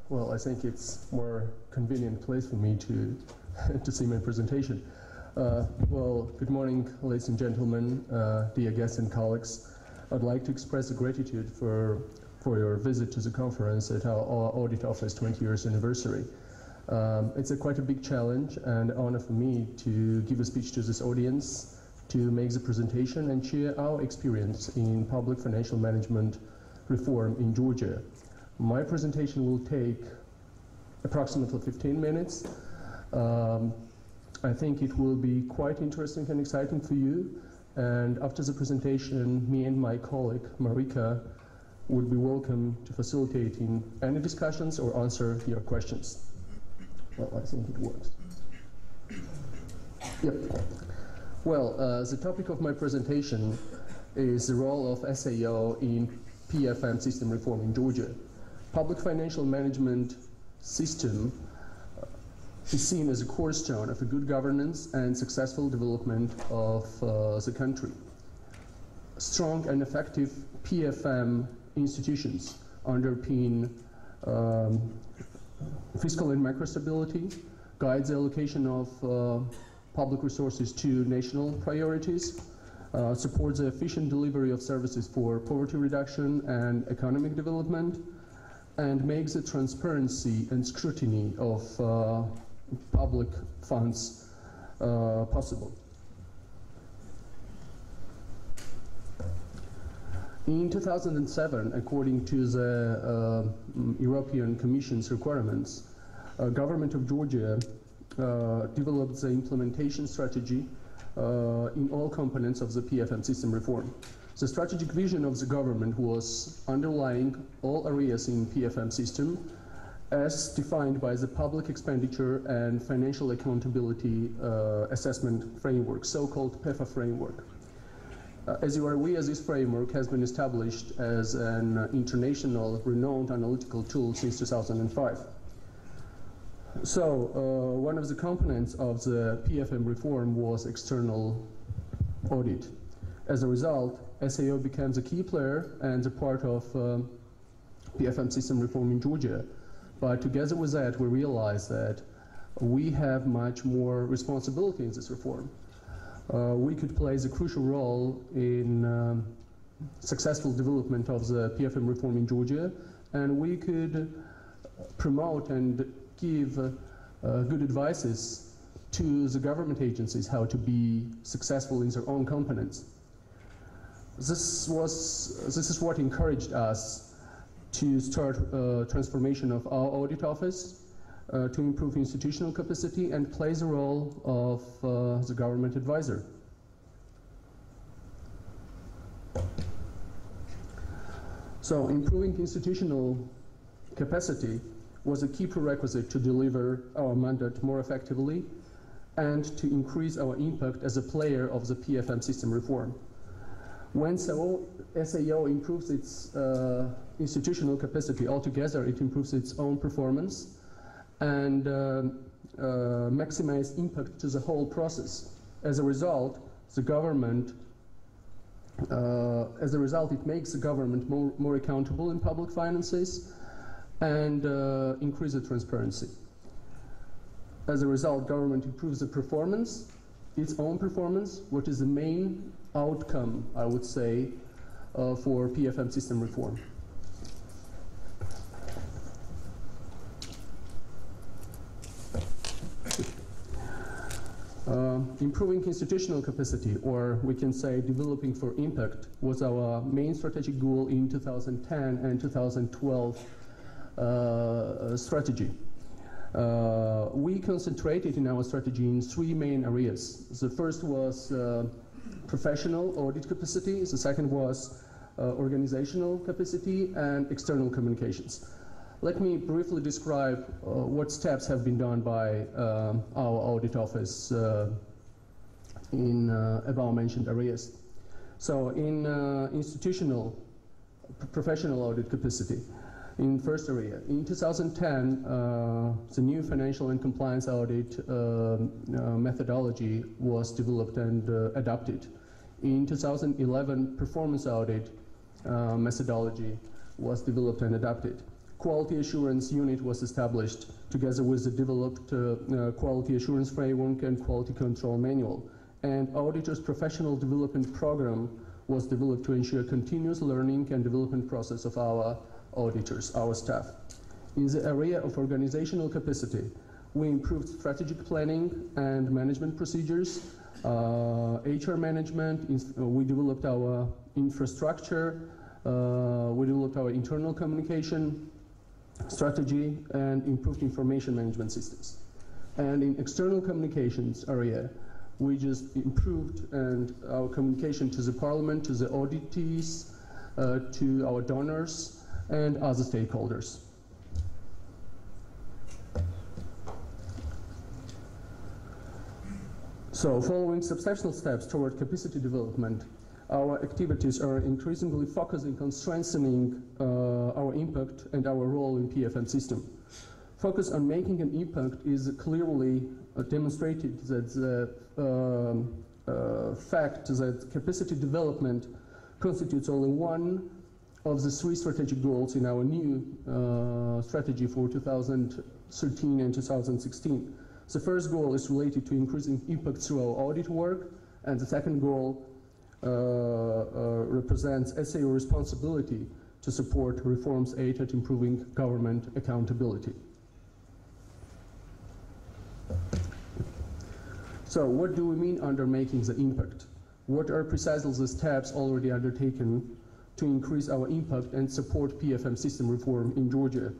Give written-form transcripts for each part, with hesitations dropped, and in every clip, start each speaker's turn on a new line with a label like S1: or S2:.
S1: well, I think it's more convenient place for me to to see my presentation. Well, good morning, ladies and gentlemen, dear guests and colleagues. I'd like to express gratitude for your visit to the conference at our audit office 20 years anniversary. It's quite a big challenge and honor for me to give a speech to this audience, to make the presentation and share our experience in public financial management reform in Georgia. My presentation will take approximately 15 minutes. I think it will be quite interesting and exciting for you. And after the presentation, me and my colleague, Marika, would be welcome to facilitate in any discussions or answer your questions. Well, I think it works. Yep. Well, the topic of my presentation is the role of SAO in PFM system reform in Georgia. Public financial management system is seen as a cornerstone of a good governance and successful development of the country. Strong and effective PFM institutions underpin fiscal and macro stability, guides the allocation of public resources to national priorities, supports the efficient delivery of services for poverty reduction and economic development, and makes the transparency and scrutiny of public funds possible. In 2007, according to the European Commission's requirements, government of Georgia developed the implementation strategy in all components of the PFM system reform. The strategic vision of the government was underlying all areas in PFM system as defined by the public expenditure and financial accountability assessment framework, so-called PEFA framework. As you are aware, this framework has been established as an international renowned analytical tool since 2005. So, one of the components of the PFM reform was external audit. As a result, SAO becomes a key player and a part of PFM system reform in Georgia. But together with that, we realize that we have much more responsibility in this reform. We could play a crucial role in successful development of the PFM reform in Georgia, and we could promote and give good advices to the government agencies how to be successful in their own components. This is what encouraged us to start transformation of our audit office to improve institutional capacity and play the role of the government advisor. So improving institutional capacity was a key prerequisite to deliver our mandate more effectively and to increase our impact as a player of the PFM system reform. When SAO improves its institutional capacity altogether, it improves its own performance and maximize impact to the whole process. As a result, it makes the government more accountable in public finances and increase the transparency. As a result, government improves the performance, its own performance, which is the main outcome, I would say, for PFM system reform. Improving institutional capacity, or we can say developing for impact, was our main strategic goal in 2010 and 2012 strategy. We concentrated in our strategy in three main areas. The first was professional audit capacity, the second was organizational capacity, and external communications. Let me briefly describe what steps have been done by our audit office in above mentioned areas. So in professional audit capacity, in first area, in 2010, the new financial and compliance audit methodology was developed and adopted. In 2011, performance audit methodology was developed and adopted. quality assurance unit was established together with the developed quality assurance framework and quality control manual. And auditors' professional development program was developed to ensure continuous learning and development process of our auditors, our staff. In the area of organizational capacity, we improved strategic planning and management procedures, HR management, we developed our infrastructure, we developed our internal communication strategy, and improved information management systems. And in external communications area, we just improved our communication to the parliament, to the auditees, to our donors, and other stakeholders. So, following substantial steps toward capacity development, our activities are increasingly focusing on strengthening our impact and our role in PFM system. Focus on making an impact is clearly demonstrated that the fact that capacity development constitutes only one of the 3 strategic goals in our new strategy for 2013 and 2016. The first goal is related to increasing impact through our audit work, and the second goal represents SAO responsibility to support reforms aimed at improving government accountability. So what do we mean under making the impact? What are precisely the steps already undertaken to increase our impact and support PFM system reform in Georgia?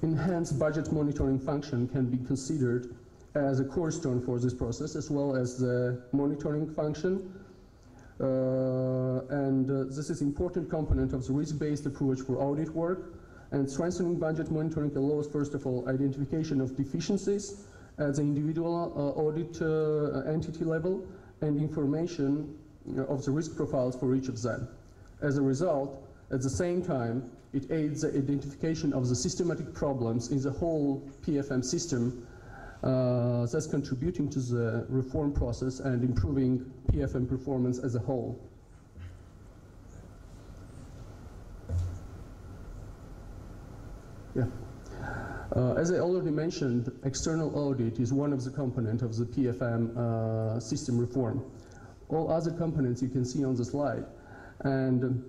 S1: Enhanced budget monitoring function can be considered as a cornerstone for this process, as well as the monitoring function. This is an important component of the risk-based approach for audit work. And strengthening budget monitoring allows, first of all, identification of deficiencies at the individual audit entity level and information of the risk profiles for each of them. As a result, at the same time, it aids the identification of the systematic problems in the whole PFM system, thus contributing to the reform process and improving PFM performance as a whole. Yeah. As I already mentioned, external audit is one of the components of the PFM system reform. All other components you can see on the slide. And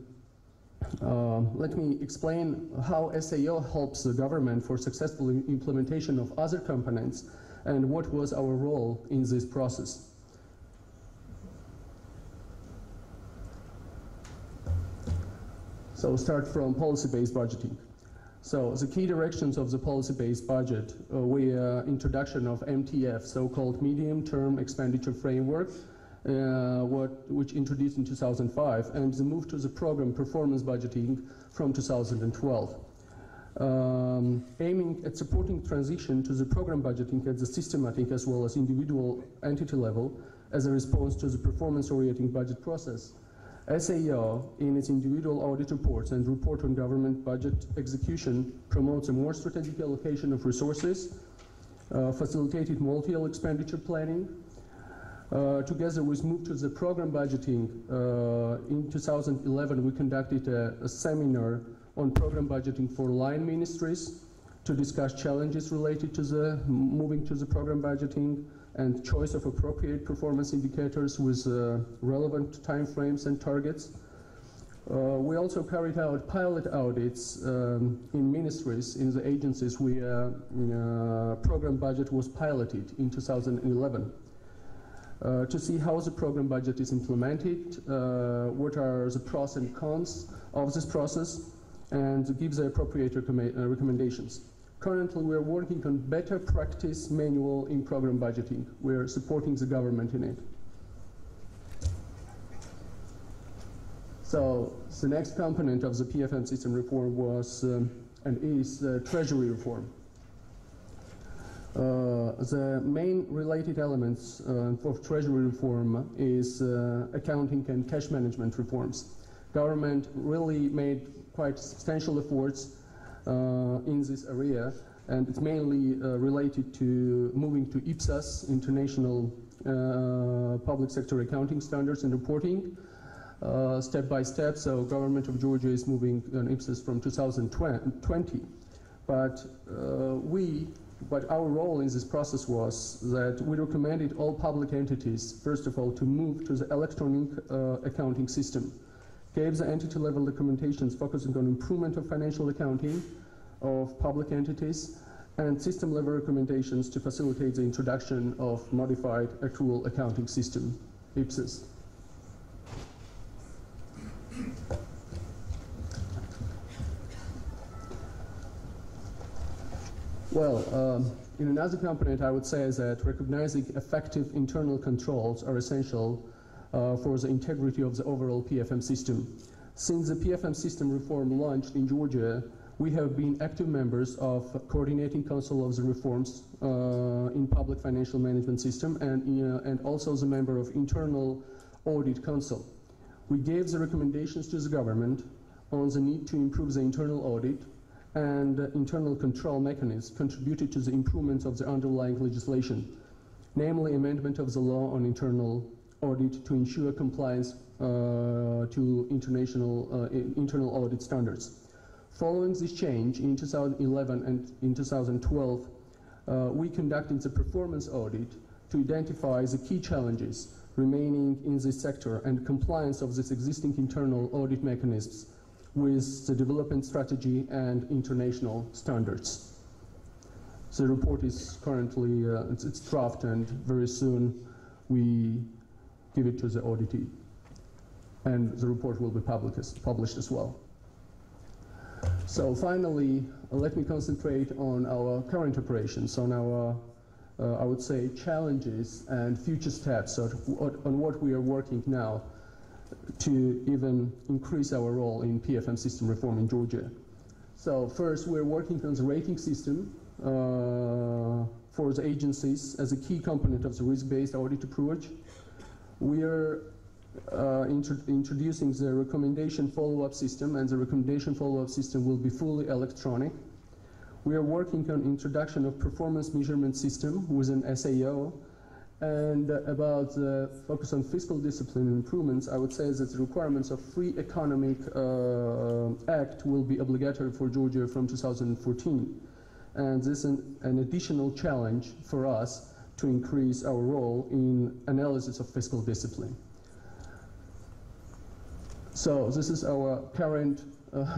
S1: let me explain how SAO helps the government for successful implementation of other components and what was our role in this process. So we'll start from policy-based budgeting. So the key directions of the policy-based budget were introduction of MTF, so-called Medium-Term Expenditure Framework, which introduced in 2005, and the move to the program performance budgeting from 2012. Aiming at supporting transition to the program budgeting at the systematic as well as individual entity level as a response to the performance-oriented budget process. SAO, in its individual audit reports and report on government budget execution, promotes a more strategic allocation of resources, facilitated multi-year expenditure planning. Together with move to the program budgeting, in 2011 we conducted a seminar on program budgeting for line ministries to discuss challenges related to the moving to the program budgeting and choice of appropriate performance indicators with relevant timeframes and targets. We also carried out pilot audits in ministries, in the agencies where program budget was piloted in 2011. To see how the program budget is implemented, what are the pros and cons of this process, and to give the appropriate recommendations. Currently, we are working on better practice manual in program budgeting. We are supporting the government in it. So, the next component of the PFM system reform was and is treasury reform. The main related elements for treasury reform is accounting and cash management reforms. Government really made quite substantial efforts in this area, and it's mainly related to moving to IPSAS, International Public Sector Accounting Standards and Reporting, step by step. So government of Georgia is moving on IPSAS from 2020. But our role in this process was that we recommended all public entities, first of all, to move to the electronic accounting system. Gave the entity-level recommendations focusing on improvement of financial accounting of public entities, and system-level recommendations to facilitate the introduction of modified accrual accounting system, IPSAS. Well, in another component, I would say that recognizing effective internal controls are essential for the integrity of the overall PFM system. Since the PFM system reform launched in Georgia, we have been active members of Coordinating Council of the Reforms in Public Financial Management System, and also the member of Internal Audit Council. We gave the recommendations to the government on the need to improve the internal audit and internal control mechanisms contributed to the improvements of the underlying legislation, namely amendment of the law on internal audit to ensure compliance to internal audit standards. Following this change in 2011 and in 2012, we conducted the performance audit to identify the key challenges remaining in this sector and compliance of this existing internal audit mechanisms with the development strategy and international standards. The report is currently, it's draft, and very soon we give it to the auditee. And the report will be published as well. So finally, let me concentrate on our current operations, on our, I would say, challenges and future steps on what we are working now to even increase our role in PFM system reform in Georgia. So first, we're working on the rating system for the agencies as a key component of the risk-based audit approach. We are introducing the recommendation follow-up system, and the recommendation follow-up system will be fully electronic. We are working on introduction of performance measurement system with an SAO. And about the focus on fiscal discipline and improvements, I would say that the requirements of Free Economic Act will be obligatory for Georgia from 2014. And this is an additional challenge for us to increase our role in analysis of fiscal discipline. So this is our current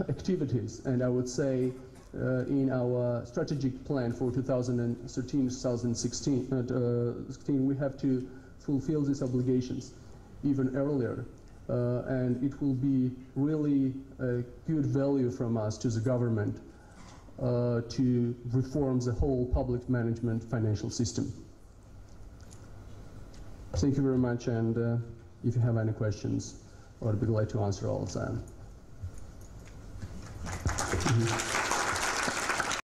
S1: activities, and I would say in our strategic plan for 2013-2016, we have to fulfill these obligations even earlier, and it will be really a good value from us to the government to reform the whole public management financial system. Thank you very much, and if you have any questions, I'd be glad to answer all of them.